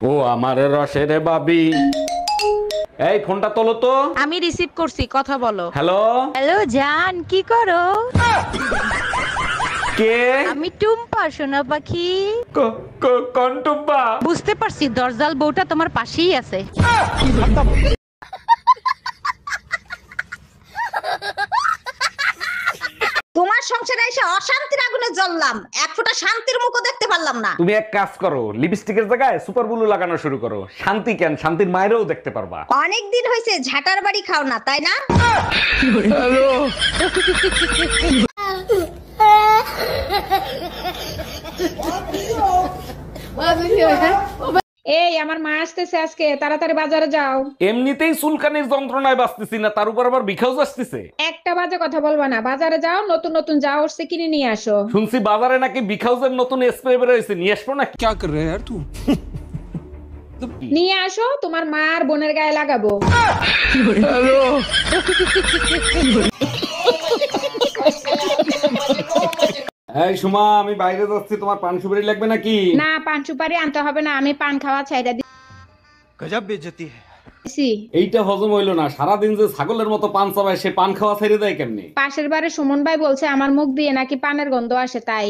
ও আমার রসের বাবি, এই ফোনটা তোলো তো। আমি রিসিভ করছি, কথা বলো। হ্যালো হ্যালো জান, কি করো? কে? আমি টুম্পা, সোনা পাখি। কোন টুম্পা? বুঝতে পারছি, দরজাল বউটা তোমার পাশেই আছে। তোমার সংসারে এসে অশান্তির আগুনে জ্বললাম, এক ফোঁটা শান্তির মুখও দেখতে পারলাম না। তুমি এক কাজ করো, লিপস্টিকের জায়গায় সুপার ব্লু লাগানো শুরু করো। শান্তি কেন, শান্তির মায়েরও দেখতে পারবা। অনেক দিন হয়েছে ঝাটার বাড়ি খাও না, তাই না? এই আমার মা আসতেছে আজকে, তাড়াতাড়ি বাজারে যাও। এমনিতেই চুলকানির যন্ত্রণায় বাঁচতেছি না, তার উপর আবার বিখাউজ আসতেছে। একটা বাজে কথা বলবা না, বাজারে যাও, নতুন নতুন যা উঠছে কিনে নিয়ে আসো। শুনছি বাজারে নাকি বিখাউজের নতুন স্প্রে বের হয়েছে, নিয়ে আসবো না? क्या कर रहे हैं यार तू? নিয়ে আসো, তোমার মা আর বোনের গায়ে লাগাবো। এই সুমা, আমি বাইরে যাচ্ছি, তোমার পান সুপারি লাগবে নাকি? না, পান সুপারি আনতে হবে না, আমি পান খাওয়া ছাইড়া गजब बेइज्जती है। দিছি। এইটা হজম হইলো না, সারাদিন যে ছাগলের মতো পান চাবায়, সে পান খাওয়া ছেড়ে দেয় কেমনি? পাশের বাড়ির সুমন ভাই বলছে আমার মুখ দিয়ে নাকি পানের গন্ধ আসে, তাই।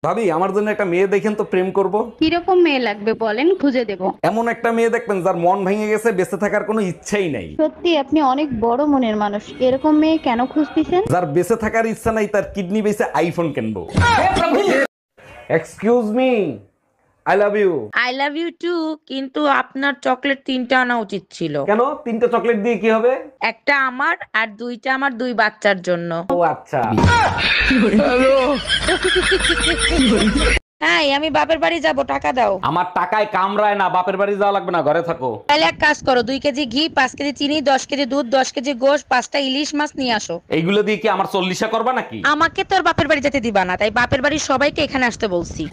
ভাবি, আমার জন্য একটা মেয়ে দেখেন তো, প্রেম করব। কিরকম মেয়ে লাগবে বলেন, খুঁজে দেব। এমন একটা মেয়ে দেখবেন যার মন ভেঙে গেছে, বেঁচে থাকার কোনো ইচ্ছাই নাই। সত্যি আপনি অনেক বড় মনের মানুষ, এরকম মেয়ে কেন খুঁজতেছেন? যার বেঁচে থাকার ইচ্ছা নাই, তার কিডনি বেঁচে আইফোন কিনবো। Excuse me, I love you. I love you too, কিন্তু আপনার চকলেট 3টা আনা উচিত ছিল। কেন? 3টা চকলেট দিয়ে কি হবে? একটা আমার আর 2টা আমার 2 বাচ্চার জন্য। ও আচ্ছা। হ্যাঁ, আমি বাপের বাড়ি যাব, টাকা দাও। আমার টাকায় কামড়ায় না, বাপের বাড়ি যাওয়া লাগবে না, ঘরে থাকো। তাহলে এক কাজ করো, 2 কেজি ঘি, 5 কেজি চিনি, 10 কেজি দুধ, 10 কেজি গোশ, 5টা ইলিশ মাছ নিয়ে আসো। এইগুলো দিয়ে কি আমার 40 করবা নাকি? আমাকে তোর বাপের বাড়ি যেতে দিবা না, তাই বাপের বাড়ির সবাইকে এখানে আসতে বলছি।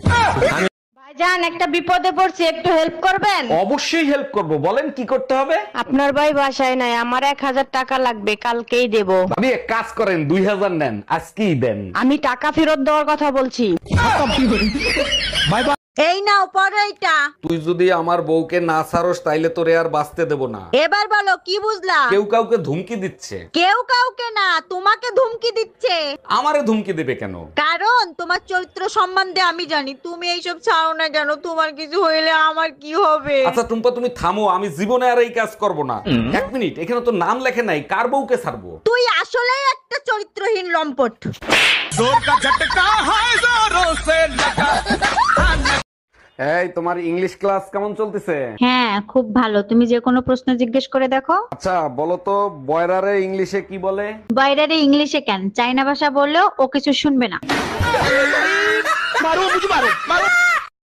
ভাইজান, একটা বিপদে পড়ছি, একটু হেল্প করবেন? অবশ্যই হেল্প করব, বলেন কি করতে হবে। আপনার ভাই বাসায় নাই, আমার 1000 টাকা লাগবে, কালকেই দেব। ভাবি, এক কাজ করেন, 2000 নেন, আজকেই দেন। আমি টাকা ফেরত দেওয়ার কথা বলছি। এই নাও পরে এইটা। তুই যদি আমার বউকে না ছাড়স, তাইলে তোরে আর বাঁচতে দেব না। এবার বলো কি বুঝলা? কেউ কাউকে ধুমকি দিচ্ছে। কেউ কাউকে না, তোমাকে ধুমকি দিচ্ছে। আমারে ধুমকি দেবে কেন? কারণ তোমার চরিত্র সম্বন্ধে আমি জানি। তুমি এইসব ছাড়ো না কেন? তোমার কিছু হইলে আমার কি হবে? আচ্ছা টুম্পা, তুমি থামো, আমি জীবনে আর এই কাজ করব না। 1 মিনিট, এখানে তো নাম লেখে নাই, কার বউকে ছাড়বো? তুই আসলেই একটা চরিত্রহীন লম্পট। এই, তোমার ইংলিশ ক্লাস কেমন চলতেছে? হ্যাঁ, খুব ভালো। তুমি যে কোনো প্রশ্ন জিজ্ঞেস করে দেখো। আচ্ছা বলো তো, বয়রারে ইংলিশে কি বলে? বাইরের ইংলিশে কেন, চাইনা ভাষা বললেও ও কিছু শুনবে না। मारो मुझे, मारो मारो।